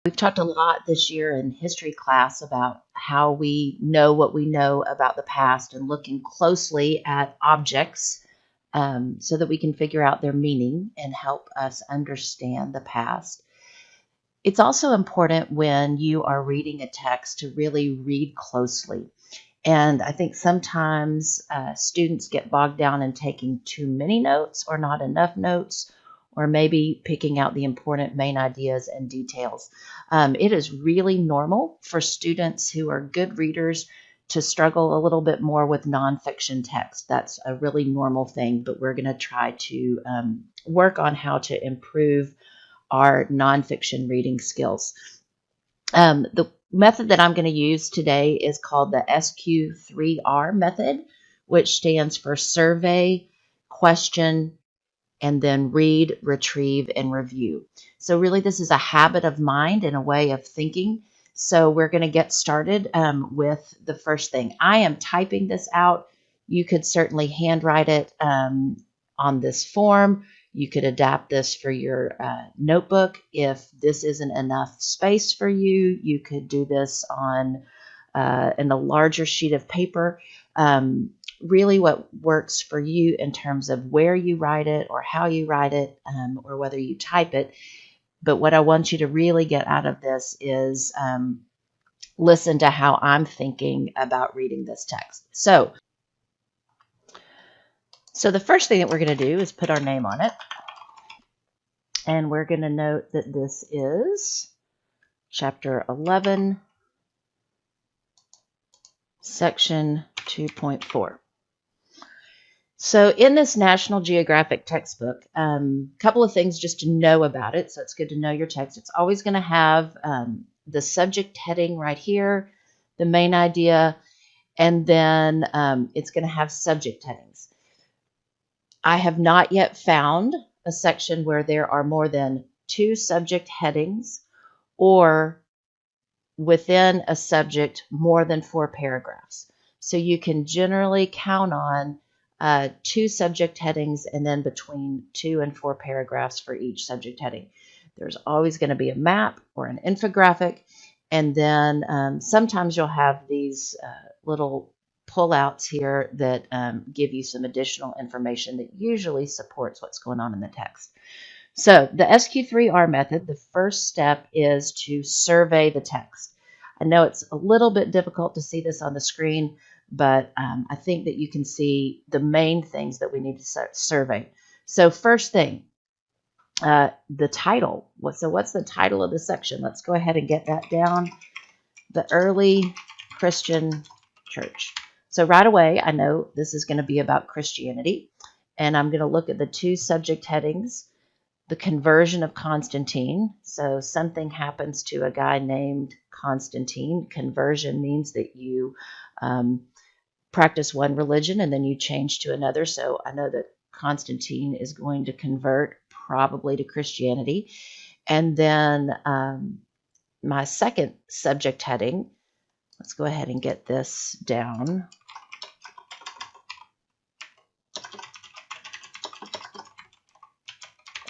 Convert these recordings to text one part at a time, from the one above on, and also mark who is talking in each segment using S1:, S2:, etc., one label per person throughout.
S1: We've talked a lot this year in history class about how we know what we know about the past and looking closely at objects so that we can figure out their meaning and help us understand the past. It's also important when you are reading a text to really read closely. And I think sometimes students get bogged down in taking too many notes or not enough notes, or maybe picking out the important main ideas and details. It is really normal for students who are good readers to struggle a little bit more with nonfiction text. That's a really normal thing, but we're going to try to work on how to improve our nonfiction reading skills. The method that I'm going to use today is called the SQ3R method, which stands for survey, question, and then read, retrieve, and review. So really this is a habit of mind and a way of thinking. So we're going to get started with the first thing. I am typing this out. You could certainly handwrite it on this form. You could adapt this for your notebook. If this isn't enough space for you, you could do this on in a larger sheet of paper. Really what works for you in terms of where you write it or how you write it or whether you type it. But what I want you to really get out of this is listen to how I'm thinking about reading this text. So the first thing that we're going to do is put our name on it. And we're going to note that this is chapter 11, section 2.4. So in this National Geographic textbook, a couple of things just to know about it. So it's good to know your text. It's always going to have the subject heading right here, the main idea, and then it's going to have subject headings. I have not yet found a section where there are more than 2 subject headings or within a subject more than 4 paragraphs. So you can generally count on 2 subject headings and then between 2 and 4 paragraphs for each subject heading. There's always going to be a map or an infographic, and then sometimes you'll have these little pullouts here that give you some additional information that usually supports what's going on in the text. So the SQ3R method, the first step is to survey the text. I know it's a little bit difficult to see this on the screen, but I think that you can see the main things that we need to survey. So first thing, the title. So what's the title of the section? Let's go ahead and get that down. The Early Christian Church. So right away, I know this is going to be about Christianity, and I'm going to look at the 2 subject headings. The conversion of Constantine. So something happens to a guy named Constantine. Conversion means that you practice one religion and then you change to another. So I know that Constantine is going to convert probably to Christianity. And then my second subject heading, let's go ahead and get this down.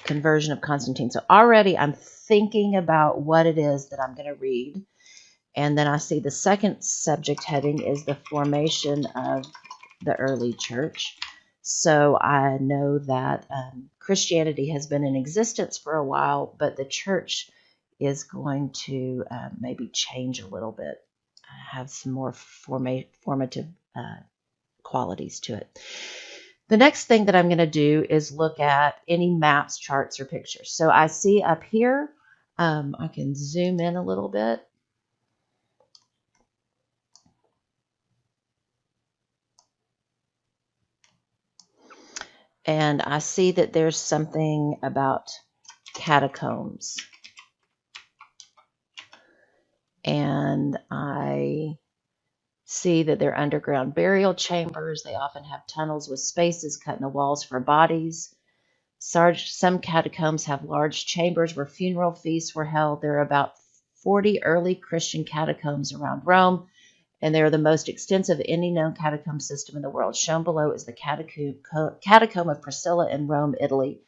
S1: Conversion of Constantine. So already I'm thinking about what it is that I'm going to read. And then I see the second subject heading is the formation of the early church. So I know that Christianity has been in existence for a while, but the church is going to maybe change a little bit, have some more formative qualities to it. The next thing that I'm going to do is look at any maps, charts, or pictures. So I see up here, I can zoom in a little bit. And I see that there's something about catacombs. And I see that they're underground burial chambers. They often have tunnels with spaces cut in the walls for bodies. Some catacombs have large chambers where funeral feasts were held. There are about 40 early Christian catacombs around Rome, and they are the most extensive of any known catacomb system in the world. Shown below is the catacomb of Priscilla in Rome, Italy.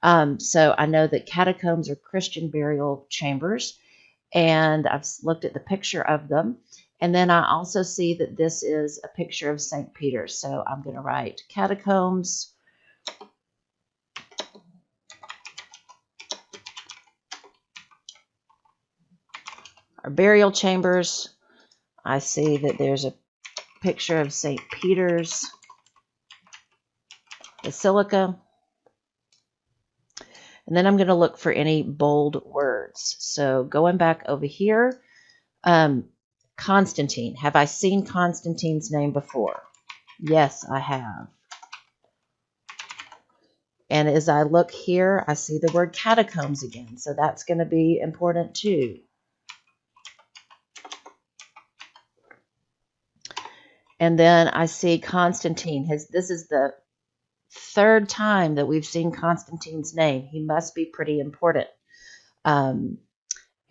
S1: So I know that catacombs are Christian burial chambers. and I've looked at the picture of them. And then I also see that this is a picture of St. Peter. So I'm going to write catacombs. Our burial chambers. I see that there's a picture of St. Peter's Basilica. And then I'm going to look for any bold words. So going back over here, Constantine. Have I seen Constantine's name before? Yes, I have. And as I look here, I see the word catacombs again. So that's going to be important too. And then I see Constantine. This is the third time that we've seen Constantine's name. He must be pretty important.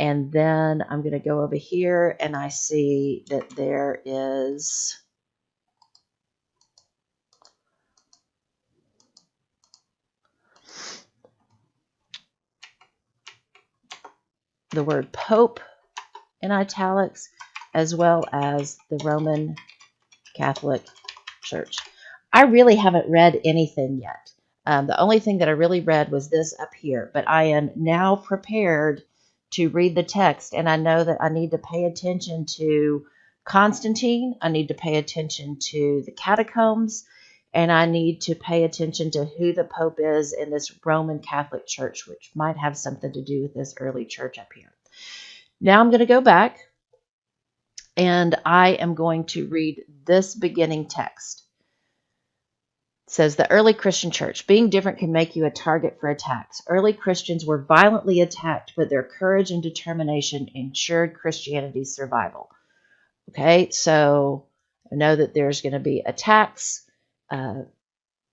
S1: And then I'm going to go over here and I see that there is the word Pope in italics, as well as the Roman Catholic Church. I really haven't read anything yet. The only thing that I really read was this up here, but I am now prepared to read the text, and I know that I need to pay attention to Constantine, I need to pay attention to the catacombs, and I need to pay attention to who the Pope is in this Roman Catholic Church, which might have something to do with this early church up here. Now I'm going to go back, and I am going to read this beginning text. It says, the early Christian church. Being different can make you a target for attacks. Early Christians were violently attacked, but their courage and determination ensured Christianity's survival. Okay, so I know that there's going to be attacks.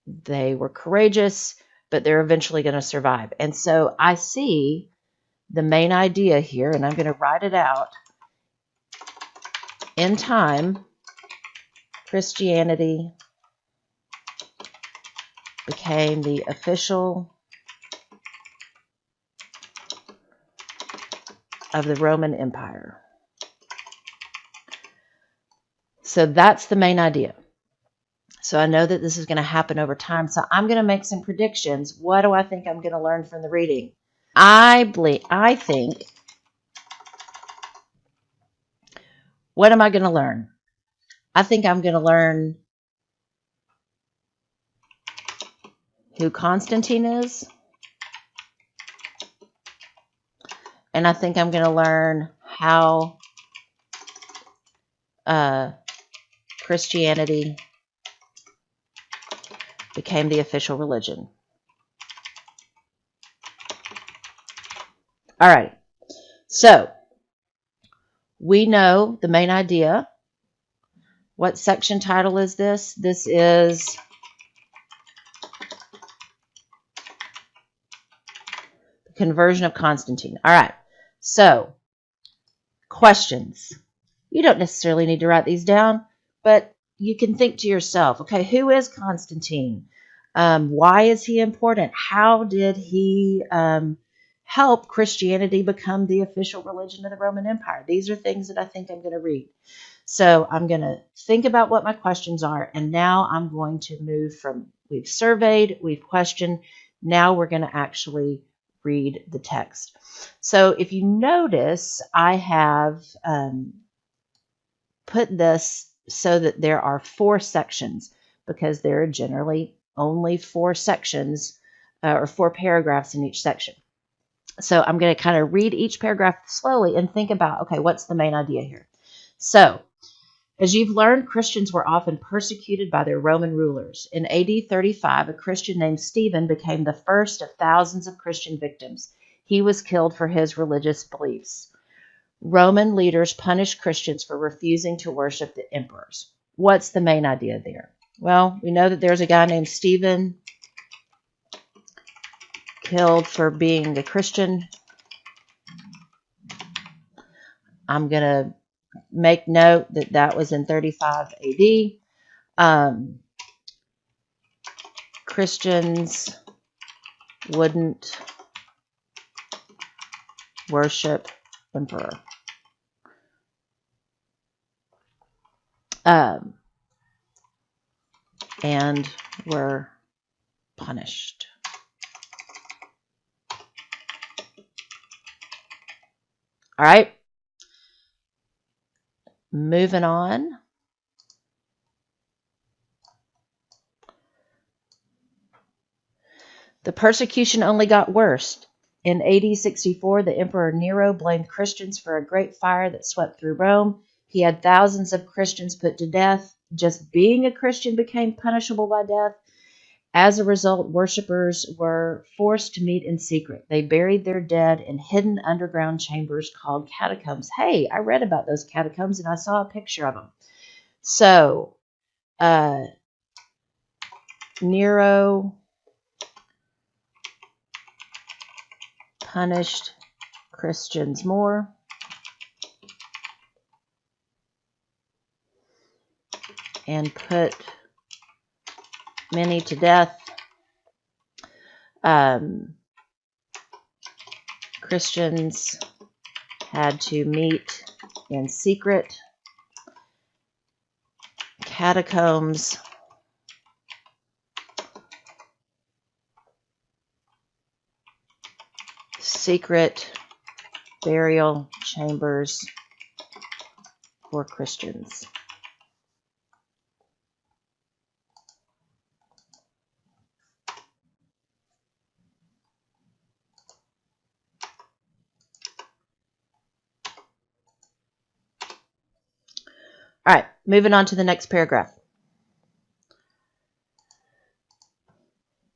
S1: They were courageous, but they're eventually going to survive. And so I see the main idea here, and I'm going to write it out. In time, Christianity became the official of the Roman Empire. So that's the main idea. So I know that this is going to happen over time. So I'm going to make some predictions. What do I think I'm going to learn from the reading? I think, what am I going to learn? I think I'm going to learn who Constantine is. And I think I'm going to learn how Christianity became the official religion. All right. So we know the main idea. What section title is this? This is the conversion of Constantine. All right. So questions. You don't necessarily need to write these down, but you can think to yourself, okay, who is Constantine? Why is he important? How did he help Christianity become the official religion of the Roman Empire? These are things that I think I'm going to read. So I'm going to think about what my questions are, and now I'm going to move from we've surveyed, we've questioned, now we're going to actually read the text. So if you notice, I have put this so that there are 4 sections, because there are generally only 4 sections or 4 paragraphs in each section. So I'm going to kind of read each paragraph slowly and think about, okay, what's the main idea here? So, as you've learned, Christians were often persecuted by their Roman rulers. In AD 35, a Christian named Stephen became the first of thousands of Christian victims. He was killed for his religious beliefs. Roman leaders punished Christians for refusing to worship the emperors. What's the main idea there? Well, we know that there's a guy named Stephen killed for being a Christian. I'm going to make note that that was in 35 AD. Christians wouldn't worship emperor. And were punished. All right. Moving on. The persecution only got worse. In AD 64, the Emperor Nero blamed Christians for a great fire that swept through Rome. He had thousands of Christians put to death. Just being a Christian became punishable by death. As a result, worshippers were forced to meet in secret. They buried their dead in hidden underground chambers called catacombs. Hey, I read about those catacombs and I saw a picture of them. So, Nero punished Christians more. And put many to death. Christians had to meet in secret. Catacombs. Secret burial chambers for Christians. All right, moving on to the next paragraph.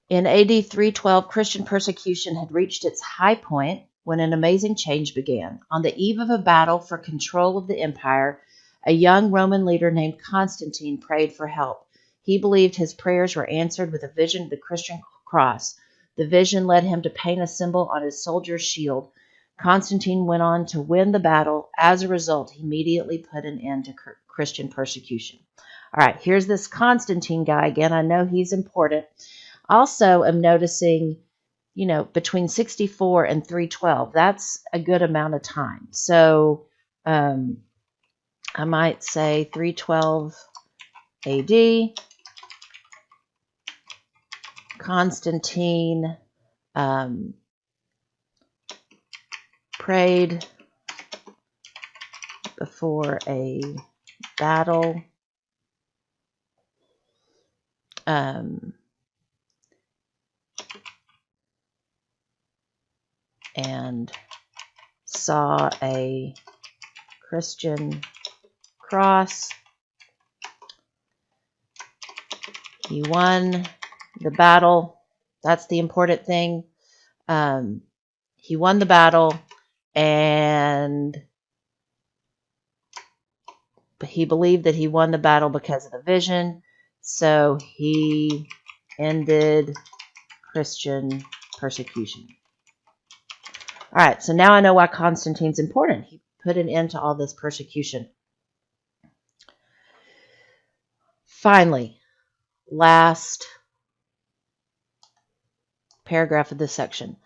S1: In AD 312, Christian persecution had reached its high point when an amazing change began. On the eve of a battle for control of the empire, a young Roman leader named Constantine prayed for help. He believed his prayers were answered with a vision of the Christian cross. The vision led him to paint a symbol on his soldier's shield. Constantine went on to win the battle. As a result, he immediately put an end to Christian persecution. All right, here's this Constantine guy again. I know he's important. Also, I'm noticing, between 64 and 312, that's a good amount of time. So I might say 312 AD. Constantine prayed before a battle. And saw a Christian cross. He won the battle. That's the important thing. He won the battle, and he believed that he won the battle because of the vision. So he ended Christian persecution. All right, so now I know why Constantine's important. He put an end to all this persecution. Finally, last paragraph of this section.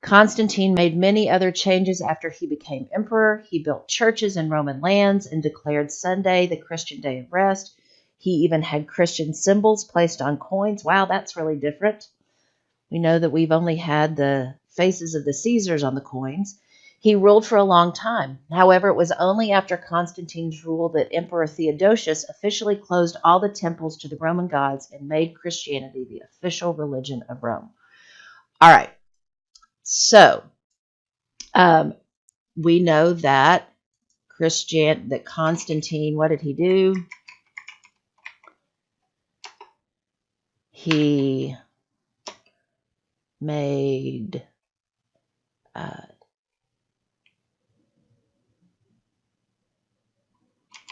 S1: Constantine made many other changes after he became emperor. He built churches in Roman lands and declared Sunday the Christian day of rest. He even had Christian symbols placed on coins. Wow, that's really different. We know that we've only had the faces of the Caesars on the coins. He ruled for a long time. However, it was only after Constantine's rule that Emperor Theodosius officially closed all the temples to the Roman gods and made Christianity the official religion of Rome. All right. So, we know that Constantine, what did he do? He made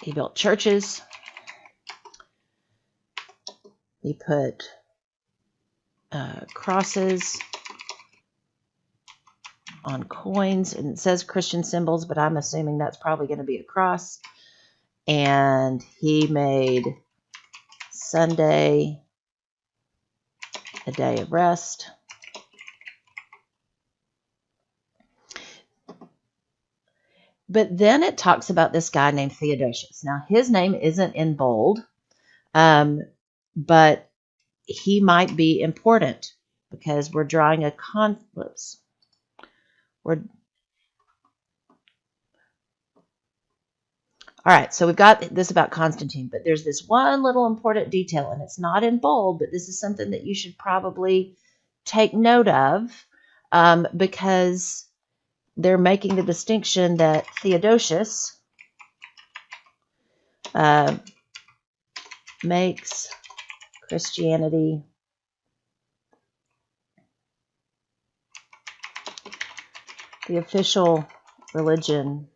S1: he built churches. He put crosses on coins, and it says Christian symbols, but I'm assuming that's probably going to be a cross. And he made Sunday a day of rest. But then it talks about this guy named Theodosius. Now, his name isn't in bold, but he might be important because we're drawing a conflict. All right, so we've got this about Constantine, but there's this one little important detail, and it's not in bold, but this is something that you should probably take note of because they're making the distinction that Theodosius makes Christianity the official religion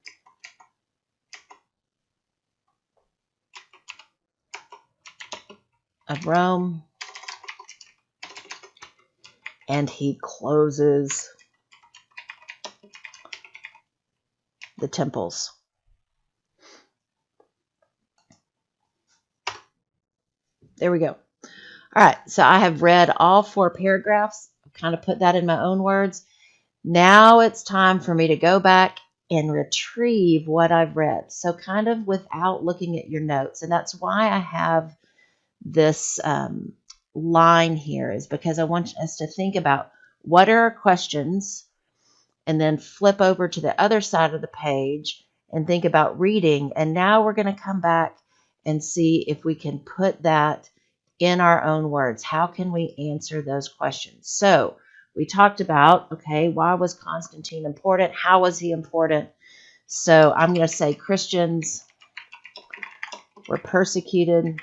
S1: of Rome, and he closes the temples. There we go. All right, so I have read all 4 paragraphs. I've kind of put that in my own words. Now it's time for me to go back and retrieve what I've read. So kind of without looking at your notes. And that's why I have this line here, is because I want us to think about what are our questions and then flip over to the other side of the page and think about reading. And now we're going to come back and see if we can put that in our own words. How can we answer those questions? So we talked about, okay, why was Constantine important? How was he important? So I'm going to say Christians were persecuted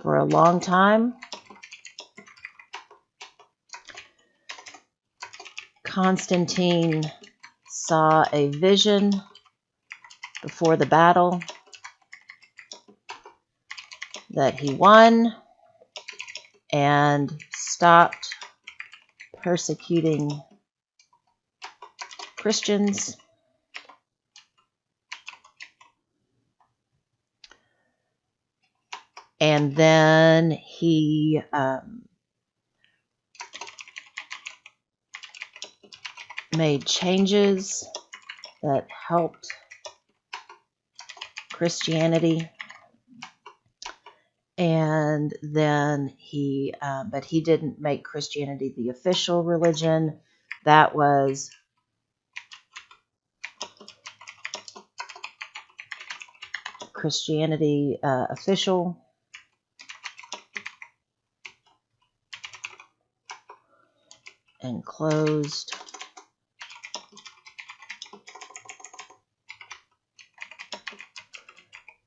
S1: for a long time. Constantine saw a vision before the battle that he won and stopped persecuting Christians. And then he made changes that helped Christianity. And then but he didn't make Christianity the official religion. That was Christianity official. And closed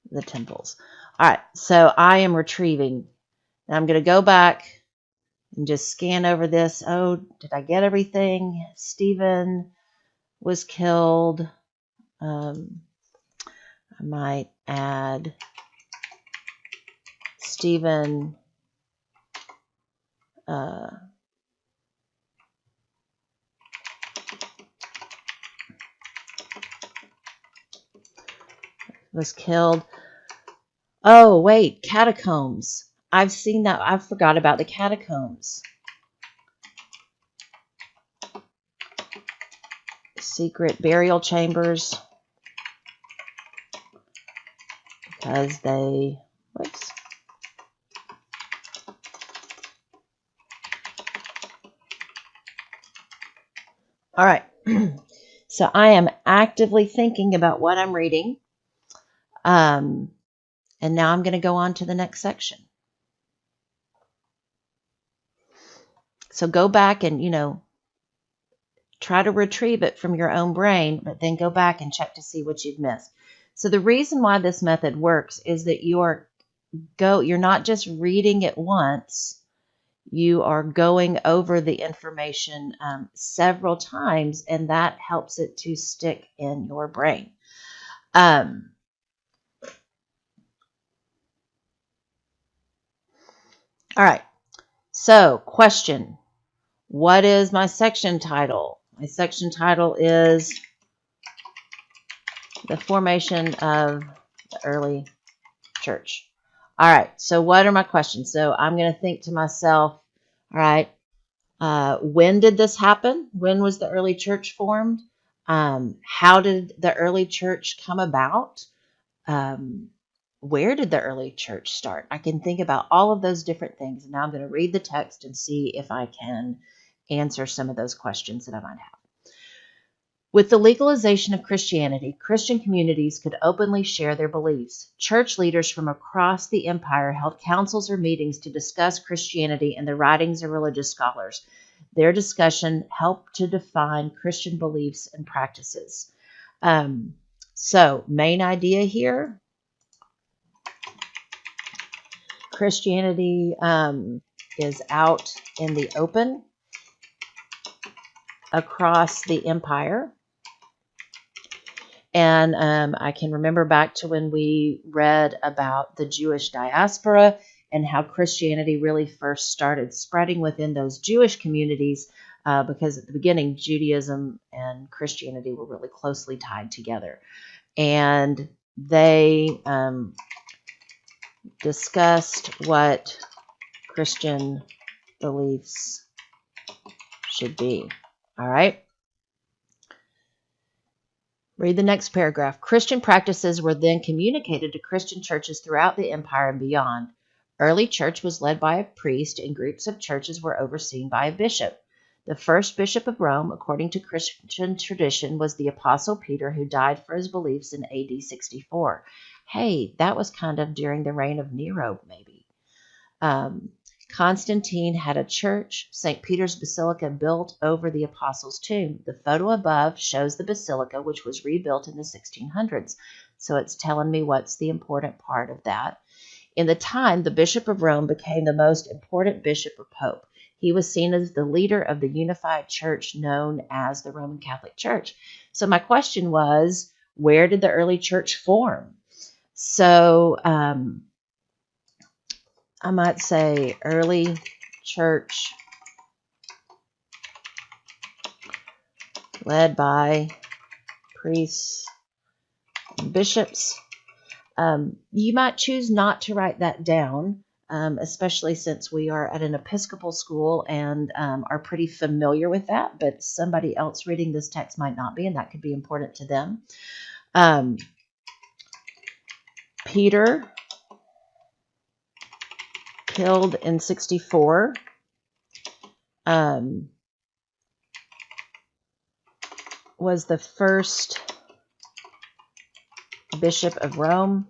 S1: the temples. All right, so I am retrieving. Now I'm going to go back and just scan over this. Oh, did I get everything? Stephen was killed. I might add Stephen was killed. Oh, wait, catacombs. I've seen that. I forgot about the catacombs. Secret burial chambers. Because they, whoops. All right. So I am actively thinking about what I'm reading. And now I'm going to go on to the next section. So go back and, try to retrieve it from your own brain, but then go back and check to see what you've missed. So the reason why this method works is that you're not just reading it once, you are going over the information several times, and that helps it to stick in your brain. All right, so question, what is my section title? My section title is The Formation of the Early Church. All right, so what are my questions? So I'm going to think to myself, all right, when did this happen? When was the early church formed? How did the early church come about? Where did the early church start? I can think about all of those different things. And now I'm going to read the text and see if I can answer some of those questions that I might have. With the legalization of Christianity, Christian communities could openly share their beliefs. Church leaders from across the empire held councils or meetings to discuss Christianity and the writings of religious scholars. Their discussion helped to define Christian beliefs and practices. So, main idea here, Christianity is out in the open across the empire. And I can remember back to when we read about the Jewish diaspora and how Christianity really first started spreading within those Jewish communities, because at the beginning, Judaism and Christianity were really closely tied together. And they discussed what Christian beliefs should be. All right. Read the next paragraph. Christian practices were then communicated to Christian churches throughout the empire and beyond. Early church was led by a priest, and groups of churches were overseen by a bishop. The first bishop of Rome, according to Christian tradition, was the Apostle Peter, who died for his beliefs in AD 64. Hey, that was kind of during the reign of Nero, maybe. Constantine had a church, St. Peter's Basilica, built over the Apostles' tomb. The photo above shows the basilica, which was rebuilt in the 1600s. So it's telling me what's the important part of that. In the time, the Bishop of Rome became the most important bishop or pope. He was seen as the leader of the unified church known as the Roman Catholic Church. So my question was, where did the early church form? So I might say early church led by priests and bishops. You might choose not to write that down, especially since we are at an Episcopal school and are pretty familiar with that, but somebody else reading this text might not be, and that could be important to them. Peter, killed in 64. Was the first bishop of Rome,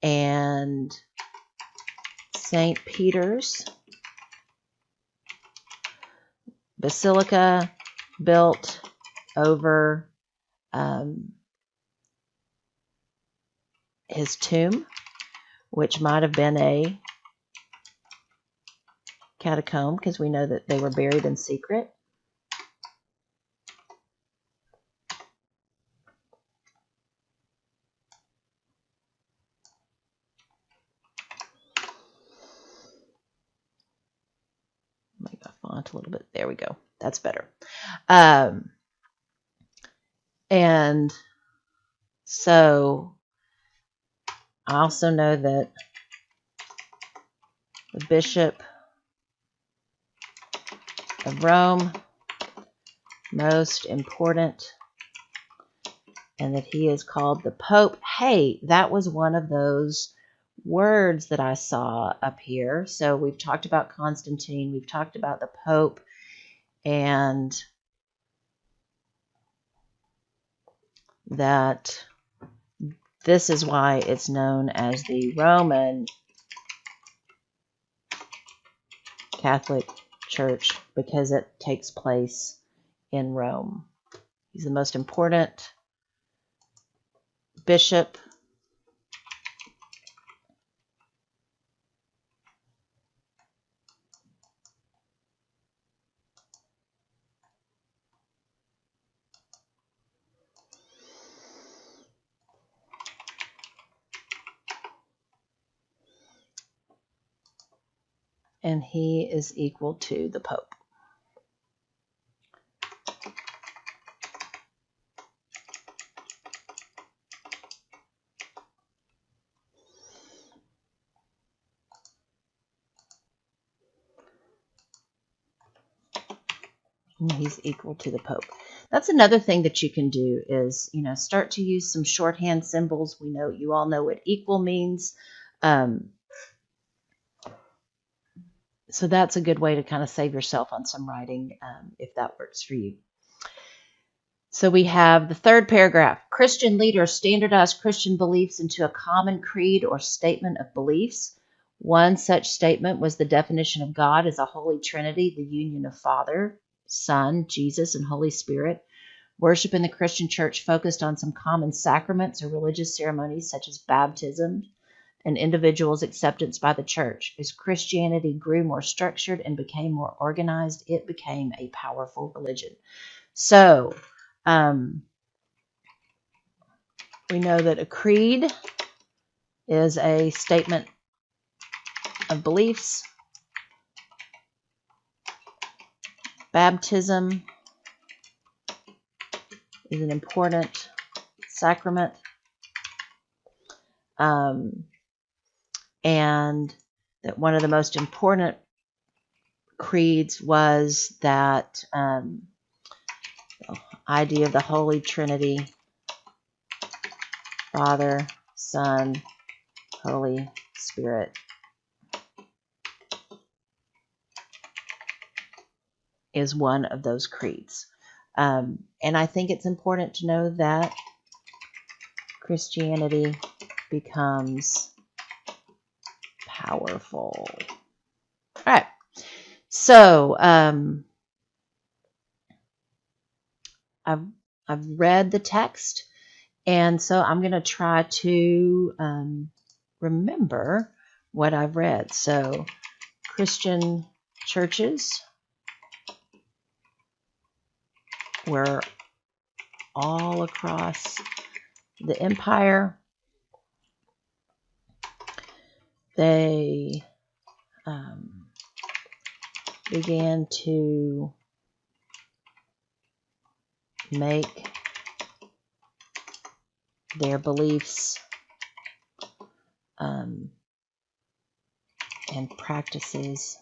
S1: and St. Peter's Basilica built over his tomb, which might have been a catacomb, because we know that they were buried in secret. Make my font a little bit. There we go. That's better. And so I also know that the Bishop of Rome, most important, and that he is called the Pope. Hey, that was one of those words that I saw up here. So we've talked about Constantine, we've talked about the Pope, and that this is why it's known as the Roman Catholic Church, because it takes place in Rome. He's the most important bishop and he is equal to the Pope. And he's equal to the Pope. that's another thing that you can do is, start to use some shorthand symbols. We know you all know what equal means. So that's a good way to kind of save yourself on some writing if that works for you. So we have the third paragraph. Christian leaders standardized Christian beliefs into a common creed or statement of beliefs. One such statement was the definition of God as a Holy Trinity, the union of Father, Son, Jesus, and Holy Spirit. Worship in the Christian church focused on some common sacraments or religious ceremonies such as baptism and individuals' acceptance by the church. As Christianity grew more structured and became more organized, it became a powerful religion. So, we know that a creed is a statement of beliefs. Baptism is an important sacrament. And that one of the most important creeds was that idea of the Holy Trinity, Father, Son, Holy Spirit, is one of those creeds. And I think it's important to know that Christianity becomes powerful. All right. So I've read the text, and so I'm going to try to remember what I've read. So Christian churches were all across the empire. They began to make their beliefs and practices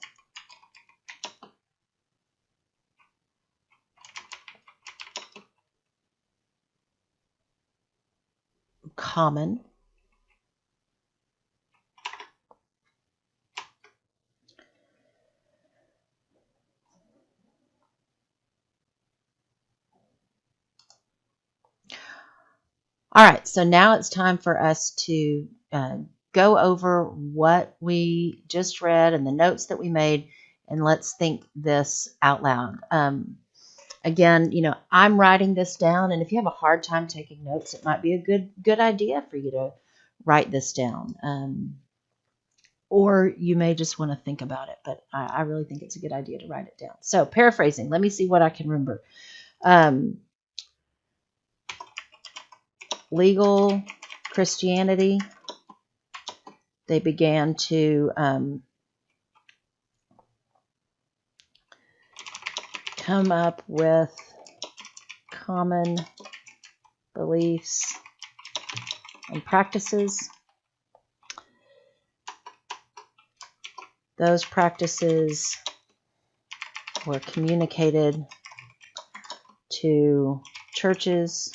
S1: common. All right, so now it's time for us to go over what we just read and the notes that we made, and let's think this out loud. Again, I'm writing this down, and if you have a hard time taking notes, it might be a good idea for you to write this down. Or you may just want to think about it, but I really think it's a good idea to write it down. So paraphrasing, let me see what I can remember. Legal Christianity, they began to come up with common beliefs and practices. Those practices were communicated to churches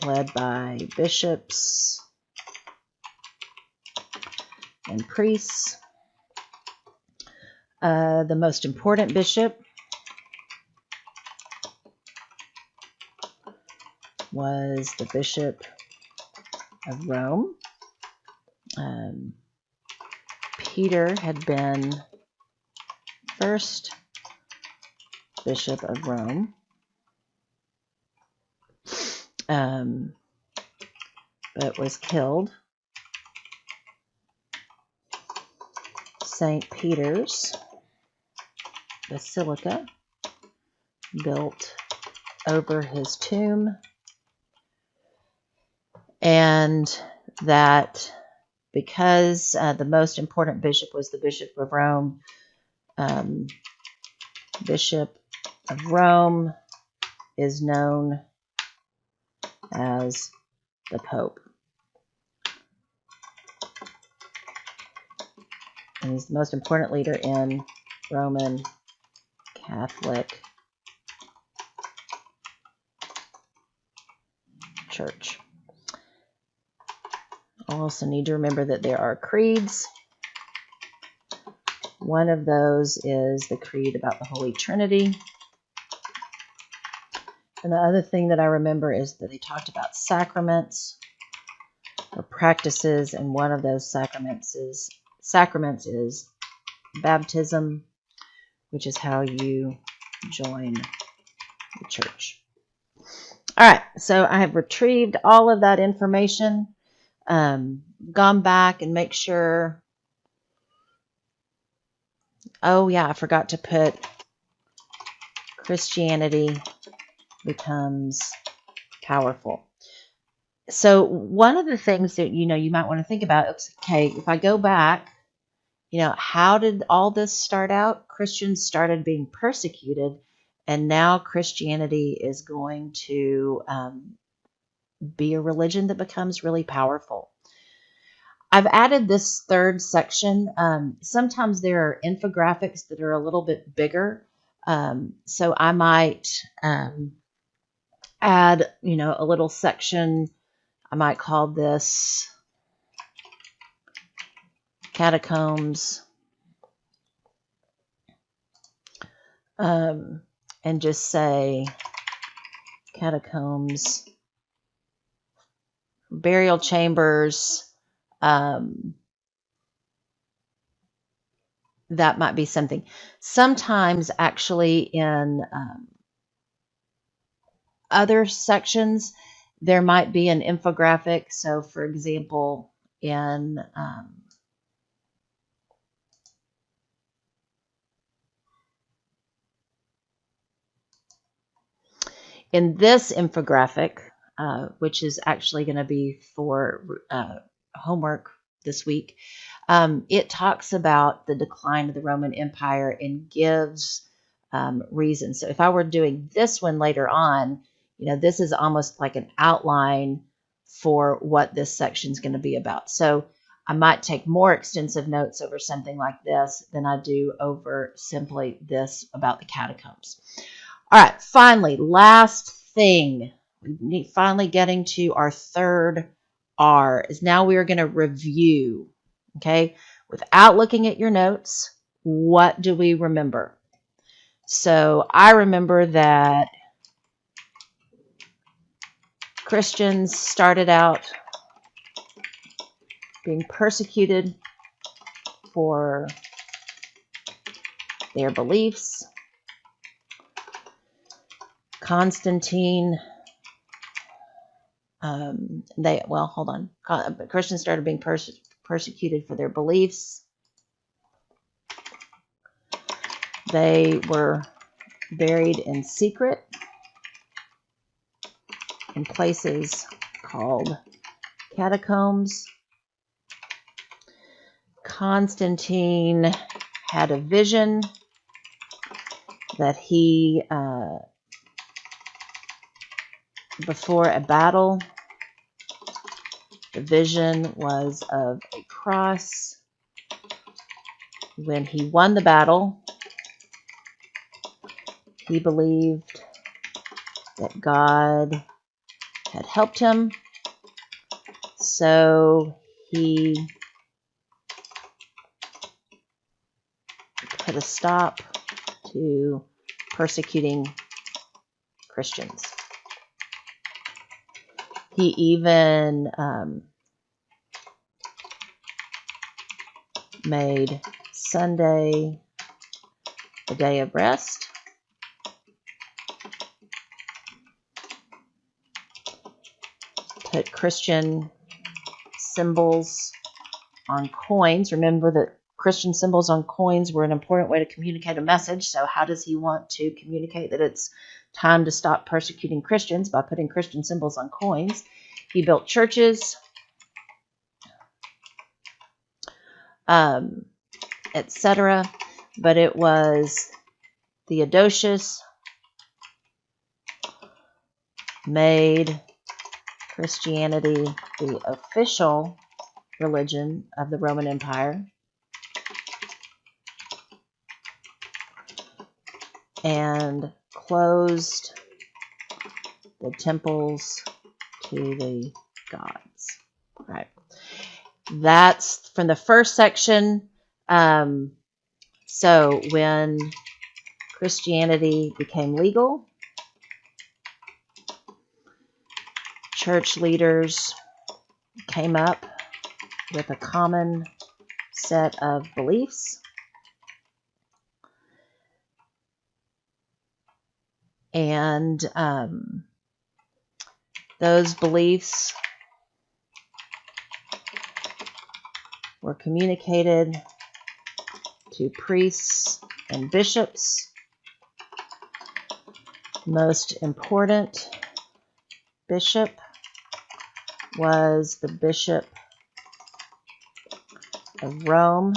S1: led by bishops and priests. The most important bishop was the Bishop of Rome. Peter had been first Bishop of Rome, but was killed. St. Peter's Basilica built over his tomb, and that because the most important bishop was the Bishop of Rome, Bishop of Rome is known as the Pope. And he's the most important leader in Roman Catholic Church. Also need to remember that there are creeds. One of those is the creed about the Holy Trinity. And the other thing that I remember is that they talked about sacraments or practices, and one of those sacraments is baptism, which is how you join the church. All right, so I have retrieved all of that information, gone back and make sure. Oh yeah, I forgot to put Christianity becomes powerful. So one of the things that you might want to think about is, okay, if I go back, how did all this start out? Christians started being persecuted, and now Christianity is going to be a religion that becomes really powerful. I've added this third section. Sometimes there are infographics that are a little bit bigger. So I might add, a little section. I might call this Catacombs. And just say Catacombs, burial chambers. That might be something. Sometimes actually in other sections, there might be an infographic. So for example, in this infographic, which is actually going to be for homework this week, it talks about the decline of the Roman Empire and gives reasons. So if I were doing this one later on, this is almost like an outline for what this section is going to be about. So I might take more extensive notes over something like this than I do over simply this about the catacombs. All right, finally, last thing, finally getting to our third R, is now we are going to review, okay? Without looking at your notes, what do we remember? So I remember that Christians started out being persecuted for their beliefs. Constantine, Christians started being persecuted for their beliefs. They were buried in secret in places called catacombs. Constantine had a vision that he, before a battle, the vision was of a cross. When he won the battle, he believed that God had helped him, so he put a stop to persecuting Christians. He even made Sunday the day of rest. Put Christian symbols on coins. Remember that Christian symbols on coins were an important way to communicate a message. So how does he want to communicate that it's time to stop persecuting Christians? By putting Christian symbols on coins. He built churches, etc. But it was Theodosius made Christianity the official religion of the Roman Empire. and closed the temples to the gods. All right. That's from the first section. So when Christianity became legal, church leaders came up with a common set of beliefs, and those beliefs were communicated to priests and bishops. Most important bishop was the Bishop of Rome.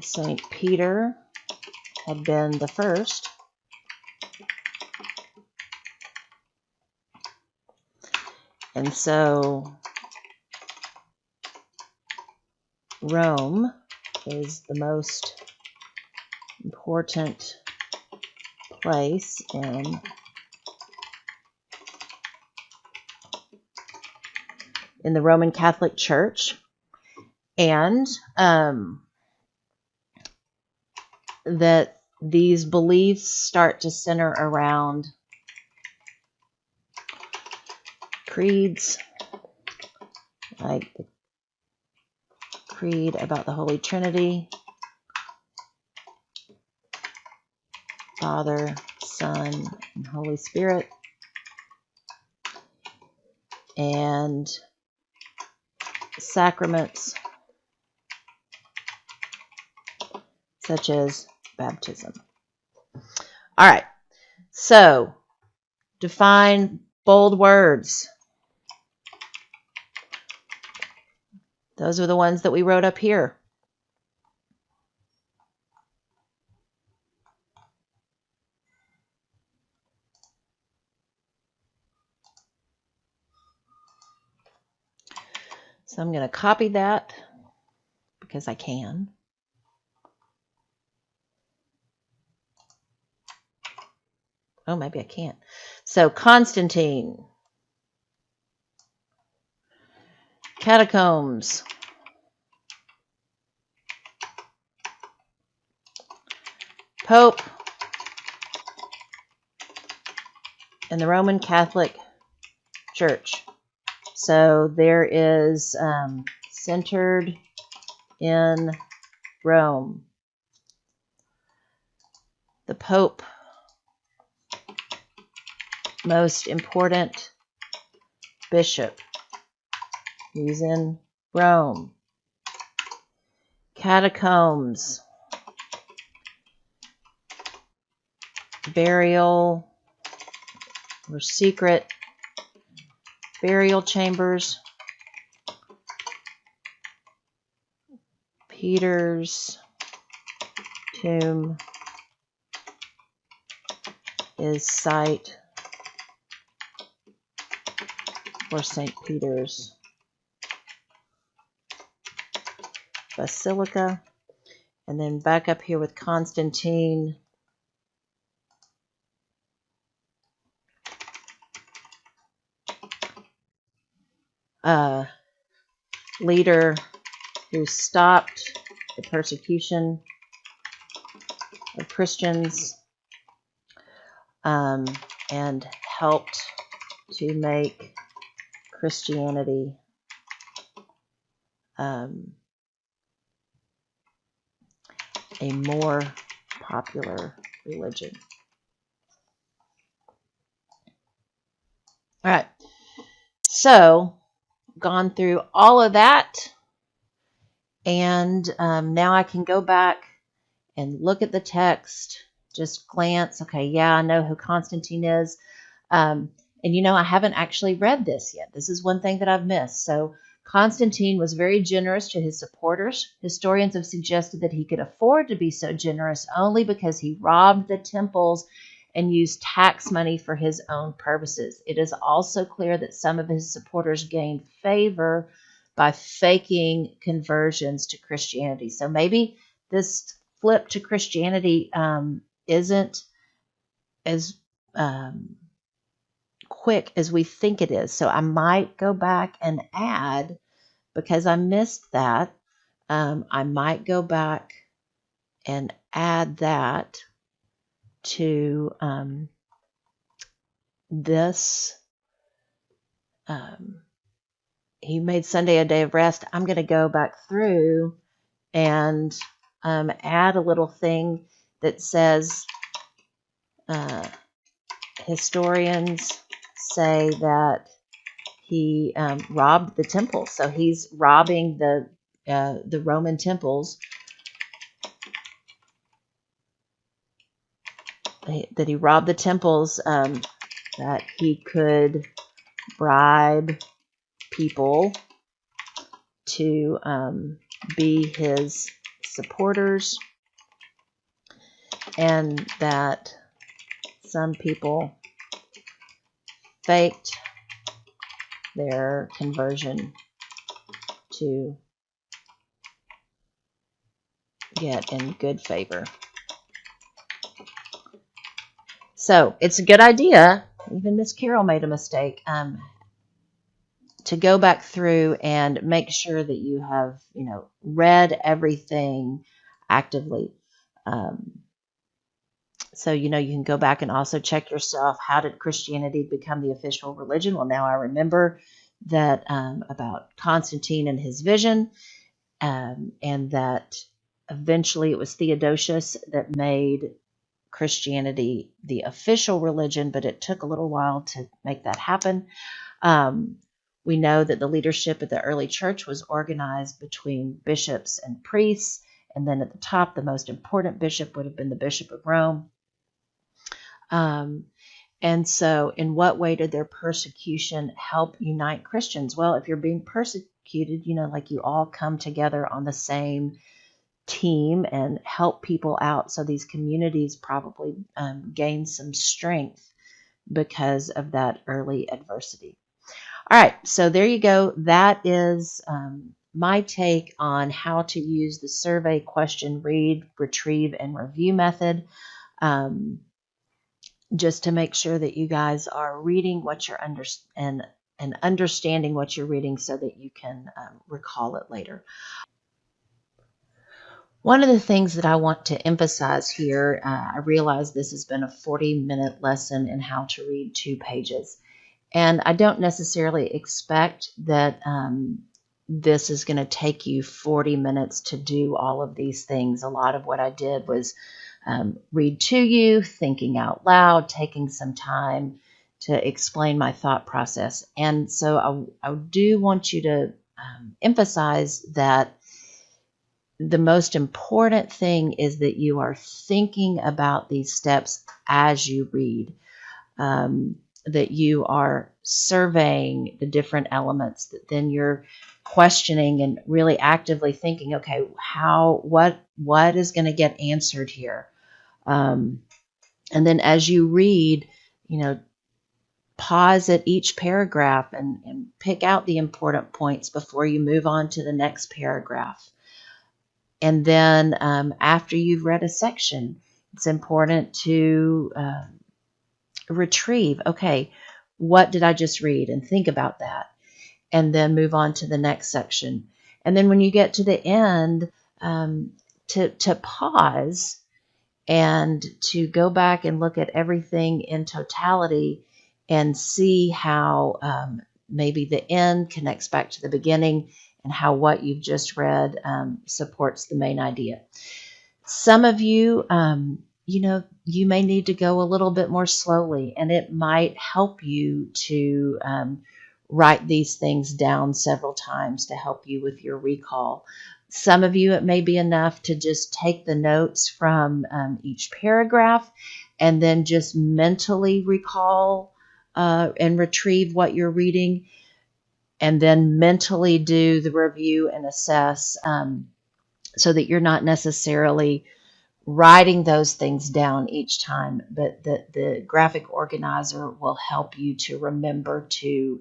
S1: St. Peter had been the first. And so Rome is the most important place in the Roman Catholic Church, and that these beliefs start to center around creeds, like the creed about the Holy Trinity, Father, Son, and Holy Spirit, and sacraments such as baptism. All right, so define bold words. Those are the ones that we wrote up here. So I'm going to copy that because I can. Oh, maybe I can't. So Constantine, catacombs, Pope, and the Roman Catholic Church. So there is centered in Rome. The Pope, most important bishop, he's in Rome. Catacombs, burial or secret burial chambers. Peter's tomb is site for St. Peter's Basilica. And then back up here with Constantine, leader who stopped the persecution of Christians and helped to make Christianity a more popular religion. All right, so gone through all of that, and now I can go back and look at the text, just glance. Okay, yeah, I know who Constantine is. And I haven't actually read this yet. This is one thing that I've missed. So Constantine was very generous to his supporters. Historians have suggested that he could afford to be so generous only because he robbed the temples and used tax money for his own purposes. It is also clear that some of his supporters gained favor by faking conversions to Christianity. So maybe this flip to Christianity isn't as quick as we think it is. So I might go back and add, because I missed that, I might go back and add that to this. He made Sunday a day of rest. I'm going to go back through and add a little thing that says historians say that he robbed the temple. So he's robbing the Roman temples, that he robbed the temples, that he could bribe people to be his supporters, and that some people faked their conversion to get in good favor. So it's a good idea, even Miss Carol made a mistake, to go back through and make sure that you have, read everything actively. So, you can go back and also check yourself. How did Christianity become the official religion? Well, now I remember that about Constantine and his vision, and that eventually it was Theodosius that made Christianity the official religion, but it took a little while to make that happen. We know that the leadership of the early church was organized between bishops and priests, and then at the top, the most important bishop would have been the Bishop of Rome. And so in what way did their persecution help unite Christians? Well, if you're being persecuted, like you all come together on the same team and help people out. So these communities probably gain some strength because of that early adversity. All right, so there you go. That is my take on how to use the survey question read, retrieve, and review method. Just to make sure that you guys are reading what you're and understanding what you're reading so that you can recall it later. One of the things that I want to emphasize here, I realize this has been a 40-minute lesson in how to read 2 pages. And I don't necessarily expect that this is going to take you 40 minutes to do all of these things. A lot of what I did was read to you, thinking out loud, taking some time to explain my thought process. And so I do want you to emphasize that the most important thing is that you are thinking about these steps as you read, that you are surveying the different elements, that then you're questioning and really actively thinking, okay, what is going to get answered here? And then as you read, pause at each paragraph and pick out the important points before you move on to the next paragraph. And then after you've read a section, it's important to retrieve, okay, what did I just read? And think about that. And then move on to the next section. And then when you get to the end, to pause and to go back and look at everything in totality and see how maybe the end connects back to the beginning and how what you've just read supports the main idea. Some of you, you may need to go a little bit more slowly, and it might help you to write these things down several times to help you with your recall. Some of you, it may be enough to just take the notes from each paragraph and then just mentally recall and retrieve what you're reading, and then mentally do the review and assess so that you're not necessarily writing those things down each time, but the graphic organizer will help you to remember to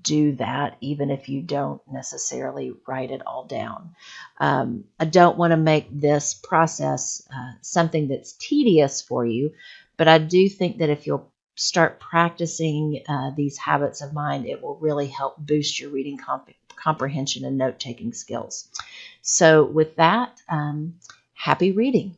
S1: do that, even if you don't necessarily write it all down. I don't want to make this process something that's tedious for you, but I do think that if you'll start practicing these habits of mind, it will really help boost your reading comprehension and note-taking skills. So with that, happy reading.